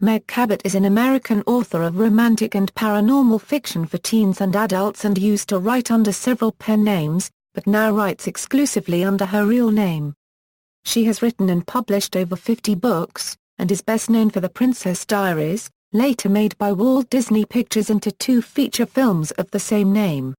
Meg Cabot is an American author of romantic and paranormal fiction for teens and adults and used to write under several pen names, but now writes exclusively under her real name. She has written and published over 50 books, and is best known for The Princess Diaries, later made by Walt Disney Pictures into 2 feature films of the same name.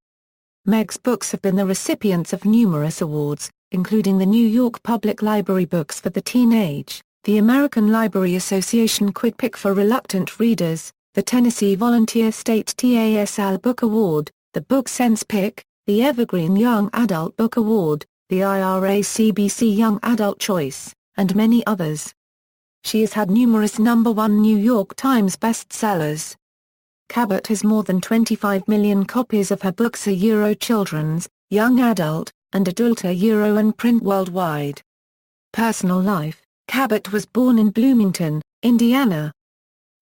Meg's books have been the recipients of numerous awards, including the New York Public Library Books for the Teen Age, the American Library Association Quick Pick for Reluctant Readers, the Tennessee Volunteer State TASL Book Award, the Book Sense Pick, the Evergreen Young Adult Book Award, the IRA CBC Young Adult Choice, and many others. She has had numerous #1 New York Times bestsellers. Cabot has more than 25 million copies of her books children's, young adult, and adult and print worldwide. Personal life: Cabot was born in Bloomington, Indiana.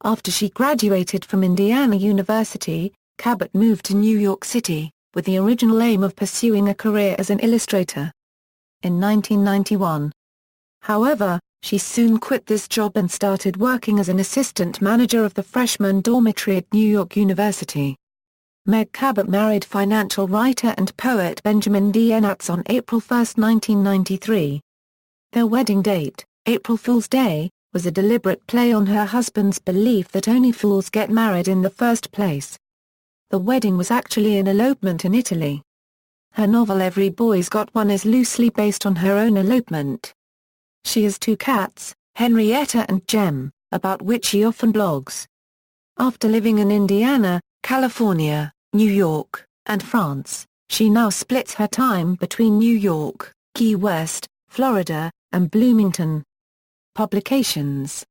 After she graduated from Indiana University, Cabot moved to New York City, with the original aim of pursuing a career as an illustrator. In 1991. However, she soon quit this job and started working as an assistant manager of the freshman dormitory at New York University. Meg Cabot married financial writer and poet Benjamin D. Enatz on April 1, 1993. Their wedding date, April Fool's Day, was a deliberate play on her husband's belief that only fools get married in the first place. The wedding was actually an elopement in Italy. Her novel Every Boy's Got One is loosely based on her own elopement. She has 2 cats, Henrietta and Jem, about which she often blogs. After living in Indiana, California, New York, and France, she now splits her time between New York, Key West, Florida, and Bloomington. Publications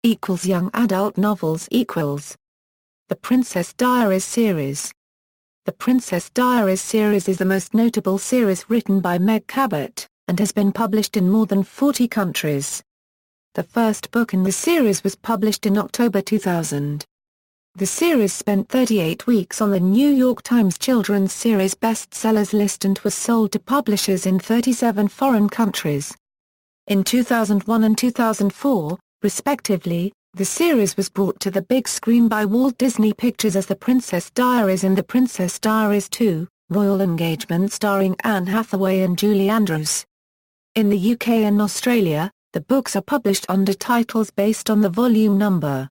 Young adult novels The Princess Diaries series. The Princess Diaries series is the most notable series written by Meg Cabot, and has been published in more than 40 countries. The first book in the series was published in October 2000. The series spent 38 weeks on the New York Times Children's Series bestsellers list and was sold to publishers in 37 foreign countries. In 2001 and 2004, respectively, the series was brought to the big screen by Walt Disney Pictures as The Princess Diaries and The Princess Diaries 2, Royal Engagement starring Anne Hathaway and Julie Andrews. In the UK and Australia, the books are published under titles based on the volume number.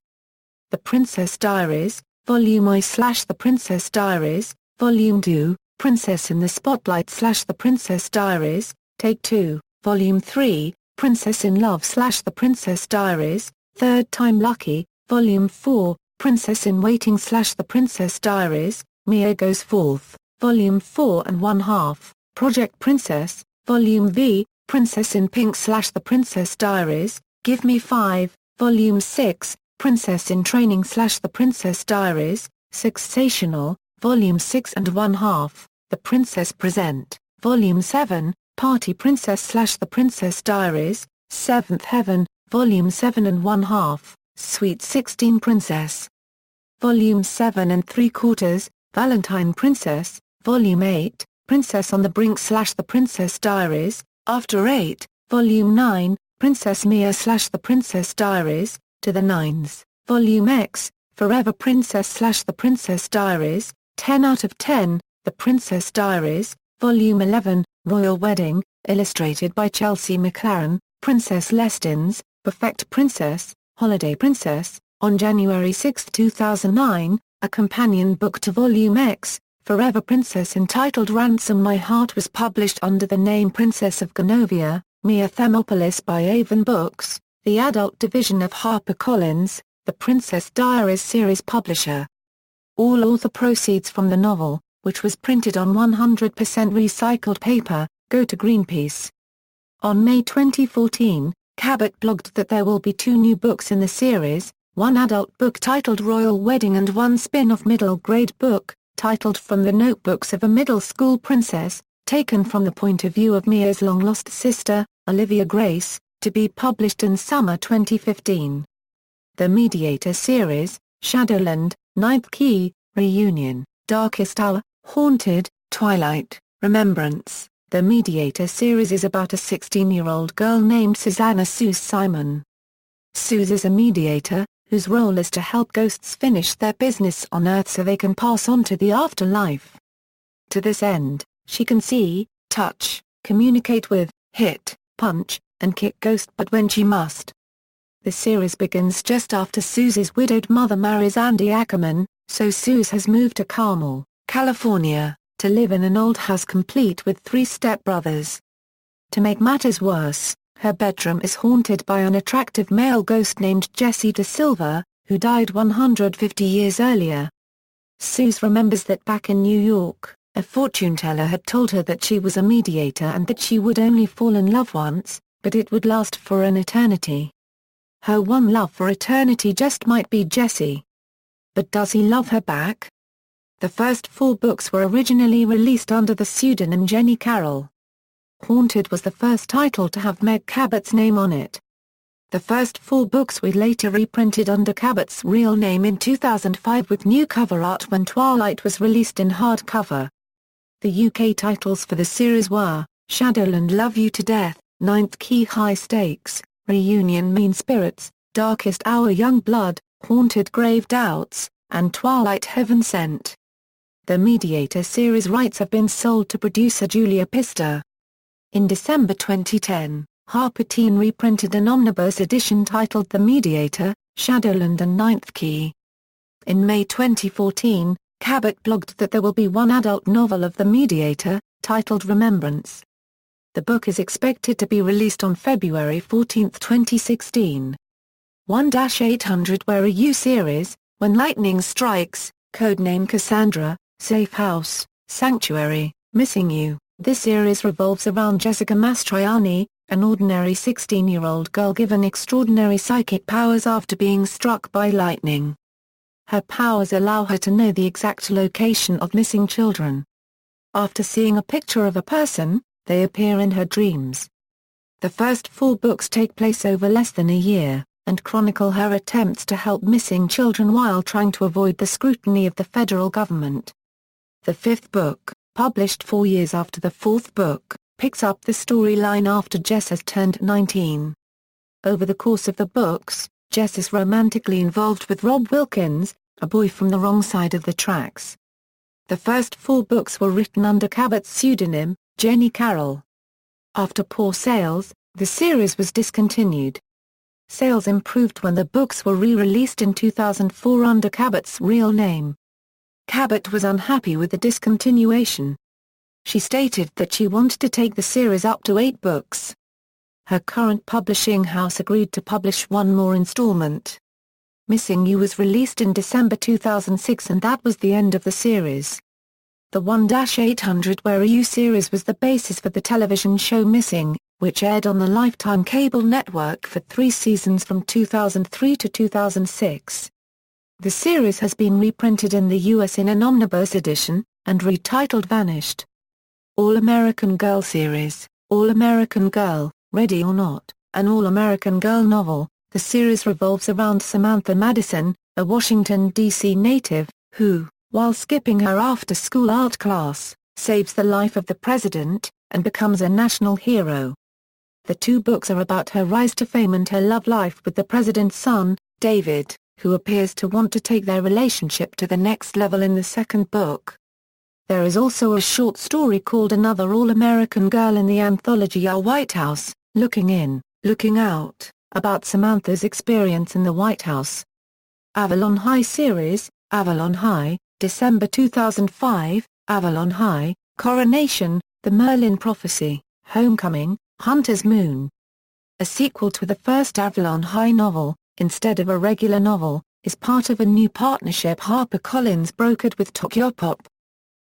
The Princess Diaries, Volume I/The Princess Diaries, Volume 2, Princess in the Spotlight / The Princess Diaries, Take 2, Volume 3, Princess in Love/The Princess Diaries, Third Time Lucky, Volume 4, Princess in Waiting / The Princess Diaries, Mia Goes Forth, Volume 4 and 1/2, Project Princess, Volume V, Princess in Pink / The Princess Diaries, Give Me 5, Volume 6, Princess in Training / The Princess Diaries, Sexsational, Volume 6 and 1/2, The Princess Present, Volume 7, Party Princess / The Princess Diaries, Seventh Heaven, Volume 7 and 1/2, Sweet 16 Princess. Volume 7 and 3/4, Valentine Princess, Volume 8, Princess on the Brink / The Princess Diaries, After 8, Volume 9, Princess Mia / The Princess Diaries, To the Nines, Volume X, Forever Princess / The Princess Diaries, 10 out of 10, The Princess Diaries, Volume 11, Royal Wedding, illustrated by Chelsea McLaren, Princess Lestins, Perfect Princess, Holiday Princess, on January 6, 2009, a companion book to Volume X, Forever Princess entitled Ransom My Heart was published under the name Princess of Genovia, Mia Thermopolis by Avon Books, the adult division of HarperCollins, the Princess Diaries series publisher. All author proceeds from the novel, which was printed on 100% recycled paper, go to Greenpeace. On May 2014, Cabot blogged that there will be 2 new books in the series, one adult book titled Royal Wedding and one spin-off middle-grade book, titled From the Notebooks of a Middle School Princess, taken from the point of view of Mia's long-lost sister, Olivia Grace, to be published in summer 2015. The Mediator series, Shadowland, Ninth Key, Reunion, Darkest Hour, Haunted, Twilight, Remembrance. The Mediator series is about a 16-year-old girl named Susanna Suze Simon. Suze is a mediator, whose role is to help ghosts finish their business on Earth so they can pass on to the afterlife. To this end, she can see, touch, communicate with, hit, punch, and kick ghosts but when she must. The series begins just after Suze's widowed mother marries Andy Ackerman, so Suze has moved to Carmel, California, to live in an old house complete with 3 stepbrothers. To make matters worse, her bedroom is haunted by an attractive male ghost named Jesse Da Silva, who died 150 years earlier. Suze remembers that back in New York, a fortune teller had told her that she was a mediator and that she would only fall in love once, but it would last for an eternity. Her one love for eternity just might be Jesse. But does he love her back? The first 4 books were originally released under the pseudonym Jenny Carroll. Haunted was the first title to have Meg Cabot's name on it. The first 4 books were later reprinted under Cabot's real name in 2005 with new cover art when Twilight was released in hardcover. The UK titles for the series were, Shadowland Love You to Death, Ninth Key High Stakes, Reunion Mean Spirits, Darkest Hour Young Blood, Haunted Grave Doubts, and Twilight Heaven Sent. The Mediator series rights have been sold to producer Julia Pista. In December 2010, Harper Teen reprinted an omnibus edition titled The Mediator, Shadowland and Ninth Key. In May 2014, Cabot blogged that there will be one adult novel of The Mediator, titled Remembrance. The book is expected to be released on February 14, 2016. 1-800 Where Are You series, When Lightning Strikes, codename Cassandra, Safe House, Sanctuary, Missing You. This series revolves around Jessica Mastroianni, an ordinary 16-year-old girl given extraordinary psychic powers after being struck by lightning. Her powers allow her to know the exact location of missing children. After seeing a picture of a person, they appear in her dreams. The first 4 books take place over less than a year, and chronicle her attempts to help missing children while trying to avoid the scrutiny of the federal government. The 5th book, published 4 years after the 4th book, picks up the storyline after Jess has turned 19. Over the course of the books, Jess is romantically involved with Rob Wilkins, a boy from the wrong side of the tracks. The first 4 books were written under Cabot's pseudonym, Jenny Carroll. After poor sales, the series was discontinued. Sales improved when the books were re-released in 2004 under Cabot's real name. Cabot was unhappy with the discontinuation. She stated that she wanted to take the series up to 8 books. Her current publishing house agreed to publish one more installment. Missing You was released in December 2006 and that was the end of the series. The 1-800 Where Are You series was the basis for the television show Missing, which aired on the Lifetime cable network for 3 seasons from 2003 to 2006. The series has been reprinted in the US in an omnibus edition, and retitled Vanished. All-American Girl series, All-American Girl, Ready or Not, an All-American Girl novel. The series revolves around Samantha Madison, a Washington, D.C. native, who, while skipping her after-school art class, saves the life of the president, and becomes a national hero. The 2 books are about her rise to fame and her love life with the president's son, David, who appears to want to take their relationship to the next level in the 2nd book. There is also a short story called Another All-American Girl in the anthology Our White House, Looking In, Looking Out, about Samantha's experience in the White House. Avalon High series, Avalon High, December 2005, Avalon High, Coronation, The Merlin Prophecy, Homecoming, Hunter's Moon. A sequel to the first Avalon High novel, instead of a regular novel, is part of a new partnership HarperCollins brokered with Tokyopop.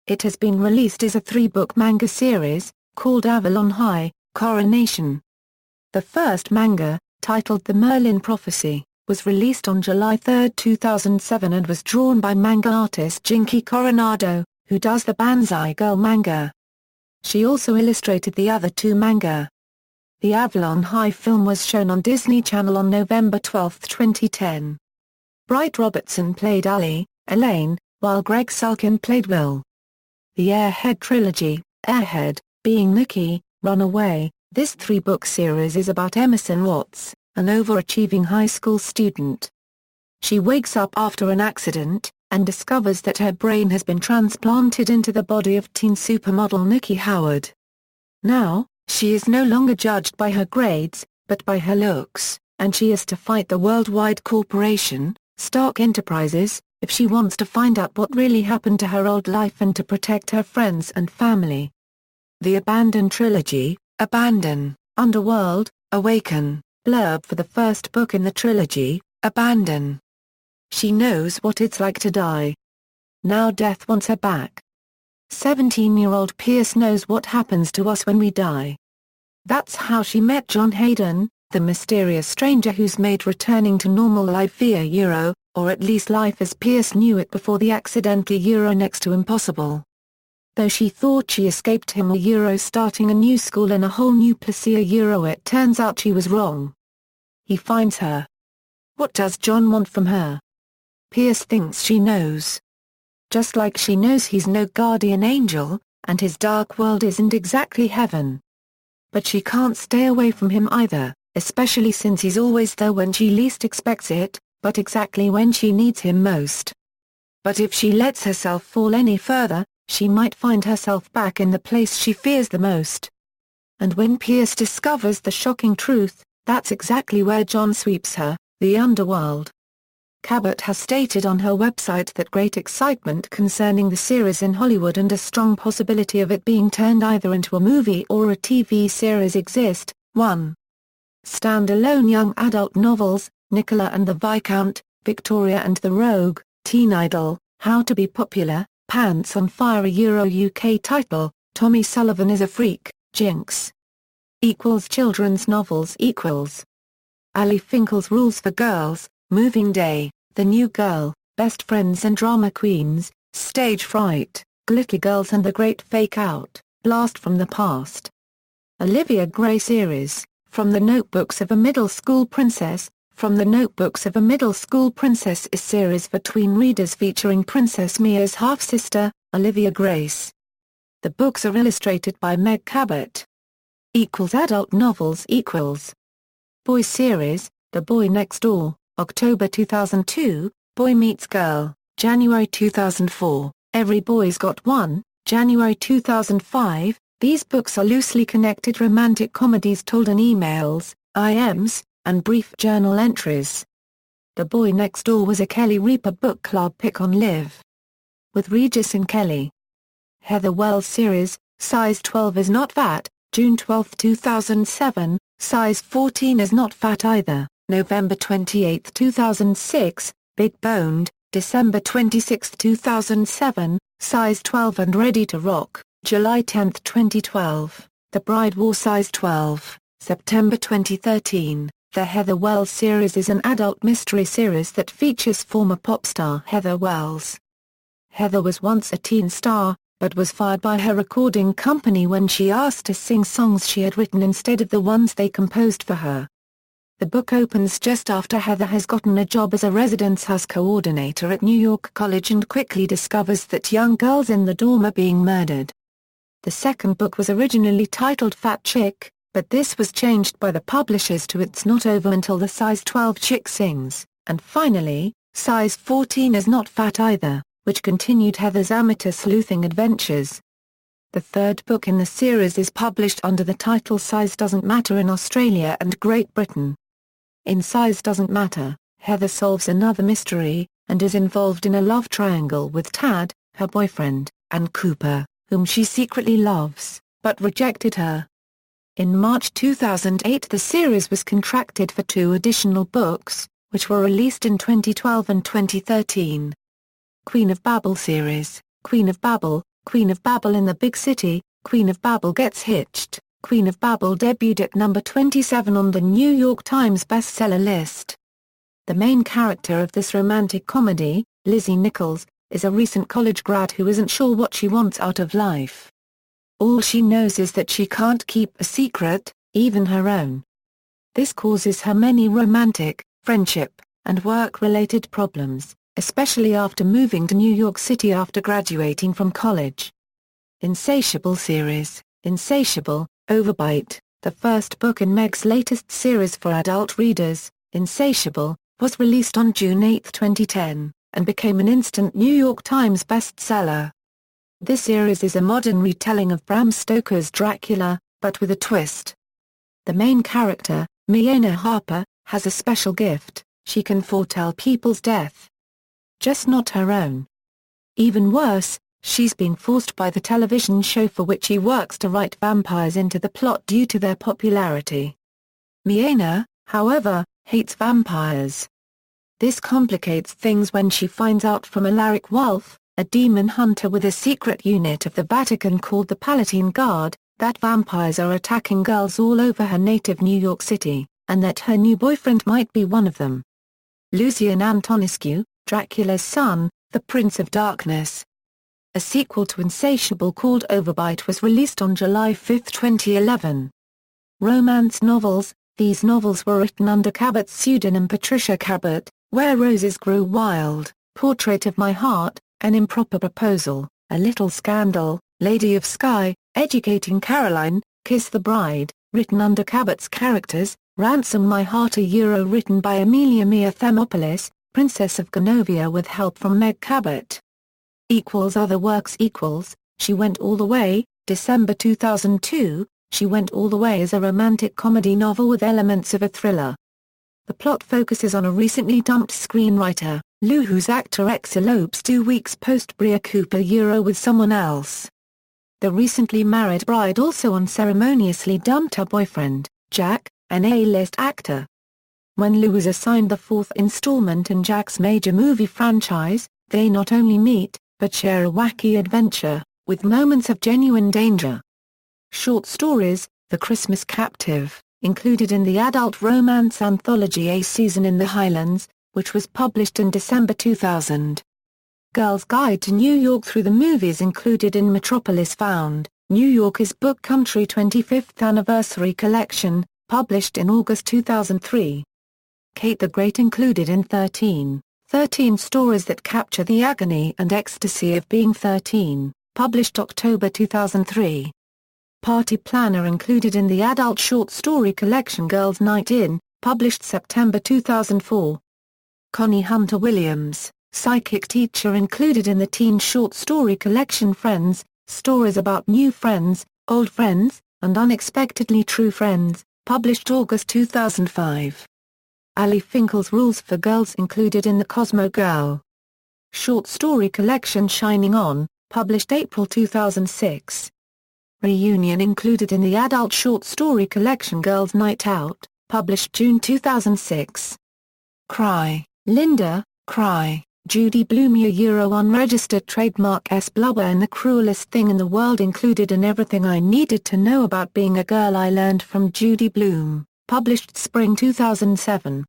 It has been released as a 3-book manga series, called Avalon High, Coronation. The first manga, titled The Merlin Prophecy, was released on July 3, 2007 and was drawn by manga artist Jinky Coronado, who does the Banzai Girl manga. She also illustrated the other 2 manga. The Avalon High film was shown on Disney Channel on November 12, 2010. Bright Robertson played Allie, Elaine, while Greg Sulkin played Will. The Airhead trilogy, Airhead, Being Nikki, Runaway. This 3-book series is about Emerson Watts, an overachieving high school student. She wakes up after an accident, and discovers that her brain has been transplanted into the body of teen supermodel Nikki Howard. Now, she is no longer judged by her grades, but by her looks, and she is to fight the worldwide corporation, Stark Enterprises, if she wants to find out what really happened to her old life and to protect her friends and family. The Abandon trilogy, Abandon, Underworld, Awaken, blurb for the first book in the trilogy, Abandon. She knows what it's like to die. Now death wants her back. 17-year-old Pierce knows what happens to us when we die. That's how she met John Hayden, the mysterious stranger who's made returning to normal life via Euro, or at least life as Pierce knew it before the accidentally Euro next to impossible. Though she thought she escaped him a Euro starting a new school in a whole new place a Euro, it turns out she was wrong. He finds her. What does John want from her? Pierce thinks she knows. Just like she knows he's no guardian angel, and his dark world isn't exactly heaven. But she can't stay away from him either, especially since he's always there when she least expects it, but exactly when she needs him most. But if she lets herself fall any further, she might find herself back in the place she fears the most. And when Pierce discovers the shocking truth, that's exactly where John sweeps her, the underworld. Cabot has stated on her website that great excitement concerning the series in Hollywood and a strong possibility of it being turned either into a movie or a TV series exist. 1. Standalone young adult novels, Nicola and the Viscount, Victoria and the Rogue, Teen Idol, How to Be Popular, Pants on Fire. A Euro UK title, Tommy Sullivan is a Freak, Jinx. Children's novels. Ali Finkel's Rules for Girls, Moving Day, The New Girl, Best Friends and Drama Queens, Stage Fright, Glitter Girls and the Great Fake Out, Blast from the Past. Olivia Gray series, From the Notebooks of a Middle School Princess. From the Notebooks of a Middle School Princess is series for tween readers featuring Princess Mia's half-sister, Olivia Grace. The books are illustrated by Meg Cabot. Adult novels. Boys series, The Boy Next Door, October 2002, Boy Meets Girl, January 2004, Every Boy's Got One, January 2005. These books are loosely connected romantic comedies told in emails, IMs, and brief journal entries. The Boy Next Door was a Kelly Reaper book club pick on Live. With Regis and Kelly. Heather Wells series, Size 12 is Not Fat, June 12, 2007, Size 14 is Not Fat Either, November 28, 2006, Big Boned, December 26, 2007, Size 12 and Ready to Rock, July 10, 2012, The Bride Wore Size 12, September 2013. The Heather Wells series is an adult mystery series that features former pop star Heather Wells. Heather was once a teen star, but was fired by her recording company when she asked to sing songs she had written instead of the ones they composed for her. The book opens just after Heather has gotten a job as a residence house coordinator at New York College and quickly discovers that young girls in the dorm are being murdered. The second book was originally titled Fat Chick, but this was changed by the publishers to It's Not Over Until the Size 12 Chick Sings, and finally, Size 14 is Not Fat Either, which continued Heather's amateur sleuthing adventures. The third book in the series is published under the title Size Doesn't Matter in Australia and Great Britain. In Size Doesn't Matter, Heather solves another mystery, and is involved in a love triangle with Tad, her boyfriend, and Cooper, whom she secretly loves, but rejected her. In March 2008 the series was contracted for 2 additional books, which were released in 2012 and 2013. Queen of Babel series, Queen of Babel in the Big City, Queen of Babel Gets Hitched. Queen of Babel debuted at number 27 on the New York Times bestseller list. The main character of this romantic comedy, Lizzie Nichols, is a recent college grad who isn't sure what she wants out of life. All she knows is that she can't keep a secret, even her own. This causes her many romantic, friendship, and work-related problems, especially after moving to New York City after graduating from college. Insatiable series, Insatiable, Overbite, the first book in Meg's latest series for adult readers, Insatiable, was released on June 8, 2010, and became an instant New York Times bestseller. This series is a modern retelling of Bram Stoker's Dracula, but with a twist. The main character, Myrna Harper, has a special gift: she can foretell people's death. Just not her own. Even worse, she's being forced by the television show for which she works to write vampires into the plot due to their popularity. Myrna, however, hates vampires. This complicates things when she finds out from Alaric Wolf, a demon hunter with a secret unit of the Vatican called the Palatine Guard, that vampires are attacking girls all over her native New York City, and that her new boyfriend might be one of them. Lucian Antonescu, Dracula's son, the Prince of Darkness. A sequel to Insatiable called Overbite was released on July 5, 2011. Romance novels. These novels were written under Cabot's pseudonym Patricia Cabot: Where Roses Grew Wild, Portrait of My Heart, An Improper Proposal, A Little Scandal, Lady of Sky, Educating Caroline, Kiss the Bride, written under Cabot's characters, Ransom My Heart written by Amelia Mia Thermopolis, Princess of Genovia with help from Meg Cabot. Other works. She Went All the Way, December 2002, She Went All the Way is a romantic comedy novel with elements of a thriller. The plot focuses on a recently dumped screenwriter, Lou, whose actor X elopes 2 weeks post Bria Cooper with someone else. The recently married bride also unceremoniously dumped her boyfriend, Jack, an A-list actor. When Lou is assigned the 4th installment in Jack's major movie franchise, they not only meet, but share a wacky adventure, with moments of genuine danger. Short stories. The Christmas Captive, included in the adult romance anthology A Season in the Highlands, which was published in December 2000. Girl's Guide to New York Through the Movies, included in Metropolis Found, New Yorker's Book Country 25th Anniversary Collection, published in August 2003. Kate the Great, included in 13 Stories That Capture the Agony and Ecstasy of Being 13, published October 2003. Party Planner, included in the adult short story collection Girls' Night In, published September 2004. Connie Hunter Williams, Psychic Teacher, included in the teen short story collection Friends, Stories About New Friends, Old Friends, and Unexpectedly True Friends, published August 2005. Ali Finkel's Rules for Girls, included in the Cosmo Girl short story collection Shining On, published April 2006. Reunion, included in the adult short story collection Girls' Night Out, published June 2006. Cry, Linda, Cry, Judy Blume unregistered trademark S. Blubber and the Cruelest Thing in the World, included in Everything I Needed to Know About Being a Girl I Learned from Judy Blume, published Spring 2007.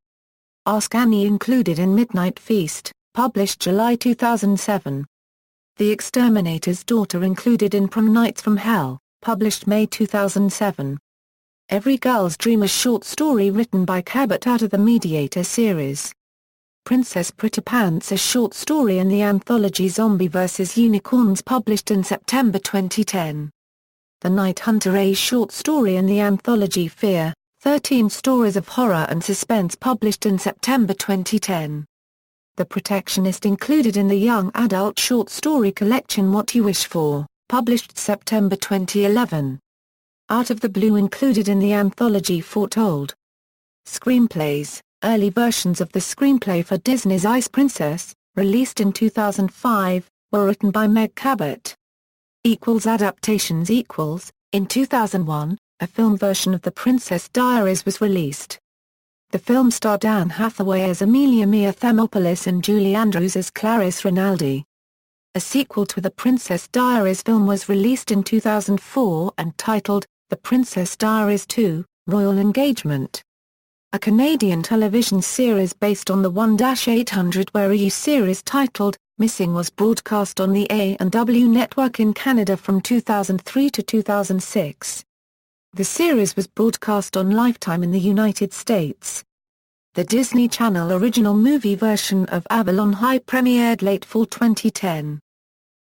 Ask Annie, included in Midnight Feast, published July 2007. The Exterminator's Daughter, included in Prom Nights from Hell, published May 2007. Every Girl's Dream, a short story written by Cabot out of the Mediator series. Princess Pretty Pants, a short story in the anthology Zombie vs. Unicorns, published in September 2010. The Night Hunter, a short story in the anthology Fear, 13 Stories of Horror and Suspense, published in September 2010. The Protectionist, included in the young adult short story collection What You Wish For, published September 2011. Out of the Blue, included in the anthology Foretold. Screenplays. Early versions of the screenplay for Disney's Ice Princess, released in 2005, were written by Meg Cabot. Adaptations. In 2001, a film version of The Princess Diaries was released. The film starred Anne Hathaway as Amelia Mia Thermopolis and Julie Andrews as Clarice Rinaldi. A sequel to The Princess Diaries film was released in 2004 and titled, The Princess Diaries 2, Royal Engagement. A Canadian television series based on the 1-800 Where Are You series titled, Missing was broadcast on the A&W network in Canada from 2003 to 2006. The series was broadcast on Lifetime in the United States. The Disney Channel original movie version of Avalon High premiered late fall 2010.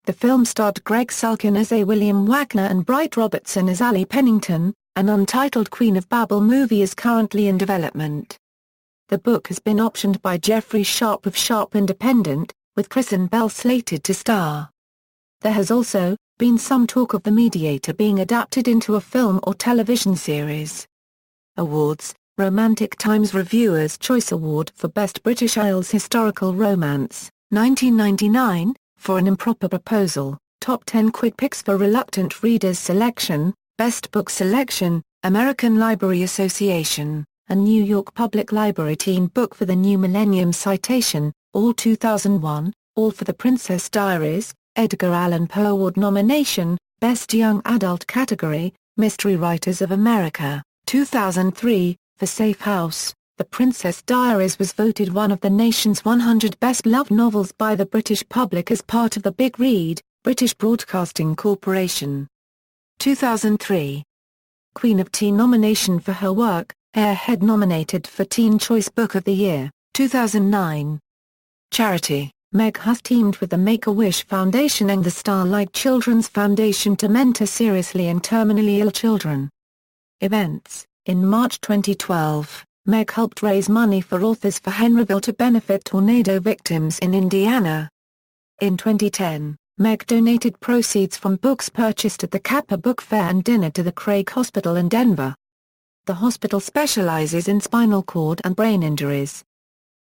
The film starred Greg Sulkin as A. William Wagner and Bright Robertson as Allie Pennington. An untitled Queen of Babel movie is currently in development. The book has been optioned by Jeffrey Sharp of Sharp Independent, with Kristen Bell slated to star. There has also been some talk of The Mediator being adapted into a film or television series. Awards: Romantic Times Reviewers' Choice Award for Best British Isles Historical Romance, 1999, for An Improper Proposal. Top 10 Quick Picks for Reluctant Readers Selection, Best Book Selection, American Library Association, and New York Public Library Teen Book for the New Millennium Citation, all 2001, all for the Princess Diaries, Edgar Allan Poe Award nomination, Best Young Adult category, Mystery Writers of America, 2003, for Safe House. The Princess Diaries was voted one of the nation's 100 best-loved novels by the British public as part of the Big Read, British Broadcasting Corporation. 2003. Queen of Teen nomination for her work, Airhead nominated for Teen Choice Book of the Year, 2009. Charity: Meg has teamed with the Make-A-Wish Foundation and the Starlight Children's Foundation to mentor seriously and terminally ill children. Events: in March 2012, Meg helped raise money for Authors for Henryville to benefit tornado victims in Indiana. In 2010, Meg donated proceeds from books purchased at the Kappa Book Fair and dinner to the Craig Hospital in Denver. The hospital specializes in spinal cord and brain injuries.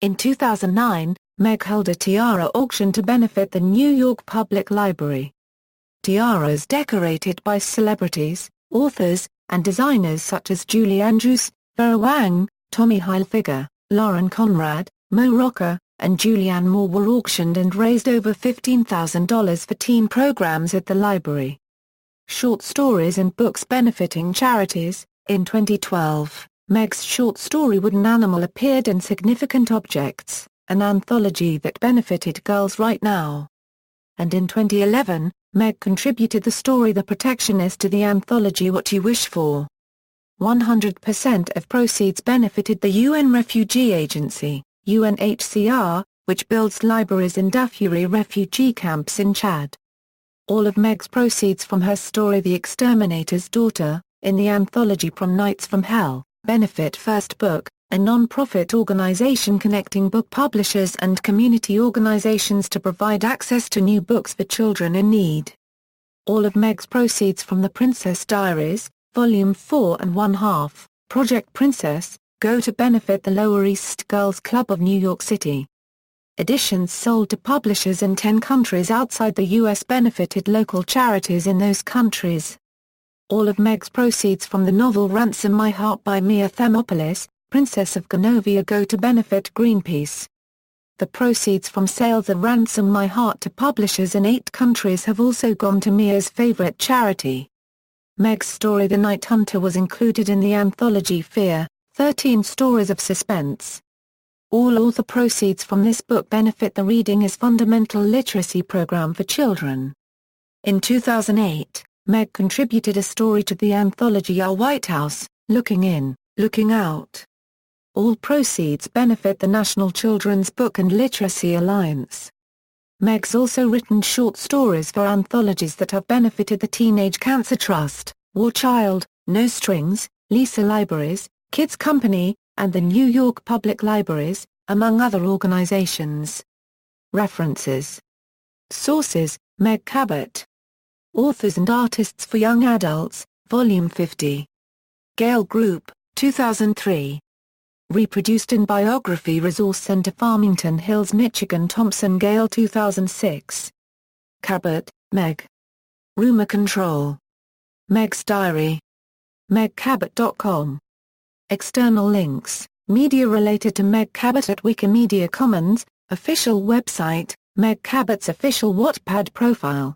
In 2009, Meg held a tiara auction to benefit the New York Public Library. Tiaras decorated by celebrities, authors, and designers such as Julie Andrews, Vera Wang, Tommy Hilfiger, Lauren Conrad, Mo Rocca, and Julianne Moore were auctioned and raised over $15,000 for teen programs at the library. Short stories and books benefiting charities. In 2012, Meg's short story Wooden Animal appeared in Significant Objects, an anthology that benefited Girls Right Now. And in 2011, Meg contributed the story The Protectionist to the anthology What You Wish For. 100% of proceeds benefited the UN Refugee Agency, UNHCR, which builds libraries in Darfuri refugee camps in Chad. All of Meg's proceeds from her story The Exterminator's Daughter, in the anthology Prom Nights from Hell, benefit First Book, a non-profit organization connecting book publishers and community organizations to provide access to new books for children in need. All of Meg's proceeds from The Princess Diaries, Volume 4 and 1/2, Project Princess, go to benefit the Lower East Girls Club of New York City. Editions sold to publishers in 10 countries outside the U.S. benefited local charities in those countries. All of Meg's proceeds from the novel Ransom My Heart by Mia Thermopolis, Princess of Genovia go to benefit Greenpeace. The proceeds from sales of Ransom My Heart to publishers in 8 countries have also gone to Mia's favorite charity. Meg's story The Night Hunter was included in the anthology Fear, 13 Stories of Suspense. All author proceeds from this book benefit the Reading is Fundamental Literacy program for children. In 2008, Meg contributed a story to the anthology Our White House, Looking In, Looking Out. All proceeds benefit the National Children's Book and Literacy Alliance. Meg's also written short stories for anthologies that have benefited the Teenage Cancer Trust, War Child, No Strings, Lisa Libraries, Kids Company, and the New York Public Libraries, among other organizations. References. Sources: Meg Cabot. Authors and Artists for Young Adults, Volume 50. Gale Group, 2003. Reproduced in Biography Resource Center, Farmington Hills, Michigan. Thompson Gale, 2006. Cabot, Meg. Rumor Control. Meg's Diary. megcabot.com. External links: media related to Meg Cabot at Wikimedia Commons, official website, Meg Cabot's official Wattpad profile.